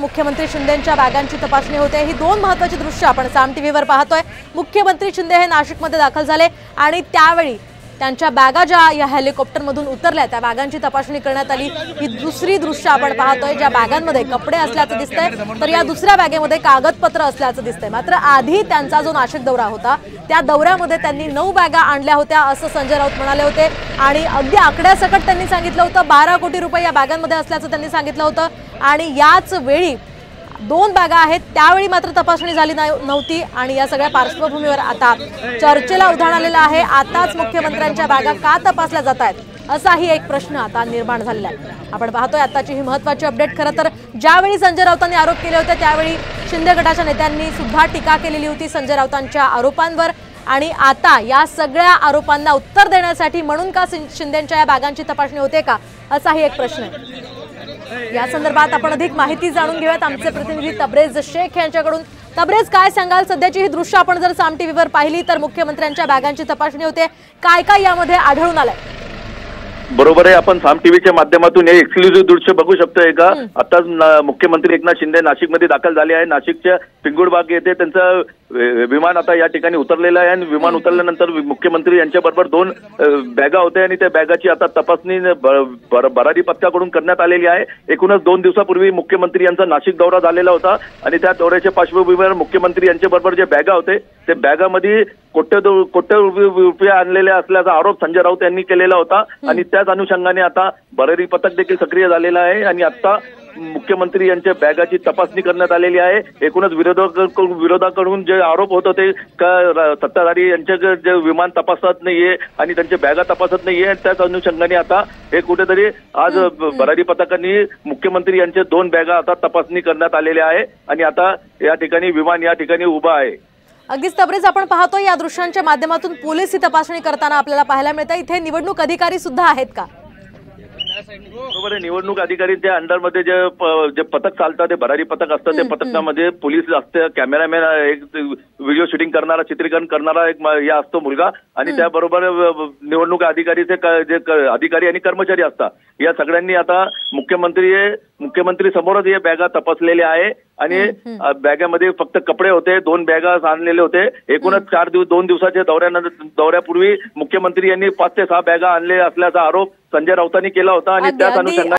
मुख्यमंत्री शिंदेंच्या बॅगांची तपासणी होते। ही दोन महत्त्वाची दृश्य आपण साम टीव्हीवर पाहतोय। मुख्यमंत्री शिंदे हे नाशिकमध्ये दाखल झाले आणि त्यावेळी त्यांच्या बॅगा ज्या या हेलिकॉप्टरमधून उतरल्या त्या बॅगांची तपासणी करण्यात आली। ही दुसरी दृश्य आपण पाहतोय ज्या बॅगांमध्ये कपडे असल्याचं दिसतंय, तर या दुसऱ्या बॅगेमध्ये कागदपत्र असल्याचं दिसतंय। मात्र आधी त्यांचा जो नाशिक दौरा होता त्या दौऱ्यामध्ये त्यांनी 9 बॅगा आणल्या होत्या असं संजय राऊत म्हणाले होते आणि अगदी आकड्यासकट त्यांनी सांगितलं होतं। 12 कोटी रुपये या बॅगांमध्ये असल्याचं त्यांनी सांगितलं होतं आणि याच वेळी 2 बॅगा आहेत त्यावेळी मात्र तपासणी झाली नव्हती आणि या सगळ्या पार्श्वभूमीवर आता चर्चेला उधाण आलेलं आहे। आताच मुख्यमंत्र्यांच्या बॅगा का तपासल्या जात आहेत असाही एक प्रश्न आता निर्माण झालेला आहे। आपण पाहतोय आताची ही महत्त्वाची अपडेट। खरं तर ज्यावेळी संजय राऊतांनी आरोप केले होते त्यावेळी शिंदे गटाच्या नेत्यांनी सुद्धा टीका केलेली होती संजय राऊतांच्या आरोपांवर आणि आता या सगळ्या आरोपांना उत्तर देण्यासाठी म्हणून का शिंदेंच्या या बॅगांची तपासणी होते का असाही एक प्रश्न आहे। या संदर्भात आपण अधिक माहिती जाणून घेऊयात आमचे प्रतिनिधी तबरेज शेख यांच्याकडून। तबरेज, काय सांगाल? सध्याची ही दृश्य आपण जर साम टीव्हीवर पाहिली तर मुख्यमंत्र्यांच्या बॅगांची तपासणी होते, काय काय यामध्ये आढळून आलंय? बरोबर आहे, आपण साम टीव्हीच्या माध्यमातून हे एक्सक्लुझिव्ह दृश्य बघू शकतोय का? आताच मुख्यमंत्री एकनाथ शिंदे नाशिकमध्ये दाखल झाले आहे। नाशिकच्या पिंगुळबाग येथे त्यांचं विमान आता या ठिकाणी उतरलेलं आहे आणि विमान उतरल्यानंतर मुख्यमंत्री यांच्याबरोबर 2 बॅगा होत्या आणि त्या बॅगाची आता तपासणी भरारी पथकाकडून करण्यात आलेली आहे। एकूणच 2 दिवसापूर्वी मुख्यमंत्री यांचा नाशिक दौरा झालेला होता आणि त्या दौऱ्याच्या पार्श्वभूमीवर मुख्यमंत्री यांच्याबरोबर जे बॅगा होते ते बॅगामध्ये कोट्यवधी रुपये आणलेले असल्याचा आरोप संजय राऊत यांनी केलेला होता आणि त्याच अनुषंगाने आता भरारी पथक देखील सक्रिय झालेला आहे आणि आता मुख्यमंत्री यांच्या बॅगाची तपासणी करण्यात आलेली आहे। एकूणच विरोधाकडून जे आरोप होत होते का सत्ताधारी यांचे जे विमान तपासत नाहीये आणि त्यांच्या बॅगा तपासत नाहीये, त्याच अनुषंगाने आता हे कुठेतरी आज भरारी पथकांनी मुख्यमंत्री यांचे 2 बॅगा आता तपासणी करण्यात आलेल्या आहे आणि आता या ठिकाणी विमान या ठिकाणी उभा आहे। अगदीच तबरेज, आपण पाहतो या दृश्यांच्या माध्यमातून पोलीस ही तपासणी करताना आपल्याला पाहायला मिळतं। इथे निवडणूक अधिकारी सुद्धा आहेत का? बरोबर आहे, निवडणूक अधिकारींच्या अंडरमध्ये जे पथक चालतात ते भरारी पथक असतं। ते पथकामध्ये पोलीस असते, कॅमेरामॅन, एक व्हिडिओ शूटिंग करणारा, चित्रीकरण करणारा एक या असतो मुलगा आणि त्याबरोबर निवडणूक अधिकारीचे जे अधिकारी आणि कर्मचारी असतात। या सगळ्यांनी आता मुख्यमंत्री समोरच हे बॅगा तपासलेल्या आहे आणि बॅगामध्ये फक्त कपडे होते, 2 बॅगा आणलेले होते। एकूणच 2 दिवसाच्या दौऱ्यापूर्वी मुख्यमंत्री यांनी 5 ते 6 बॅगा आणले असल्याचा आरोप संजय राऊतांनी केला होता आणि त्याच अनुषंगाने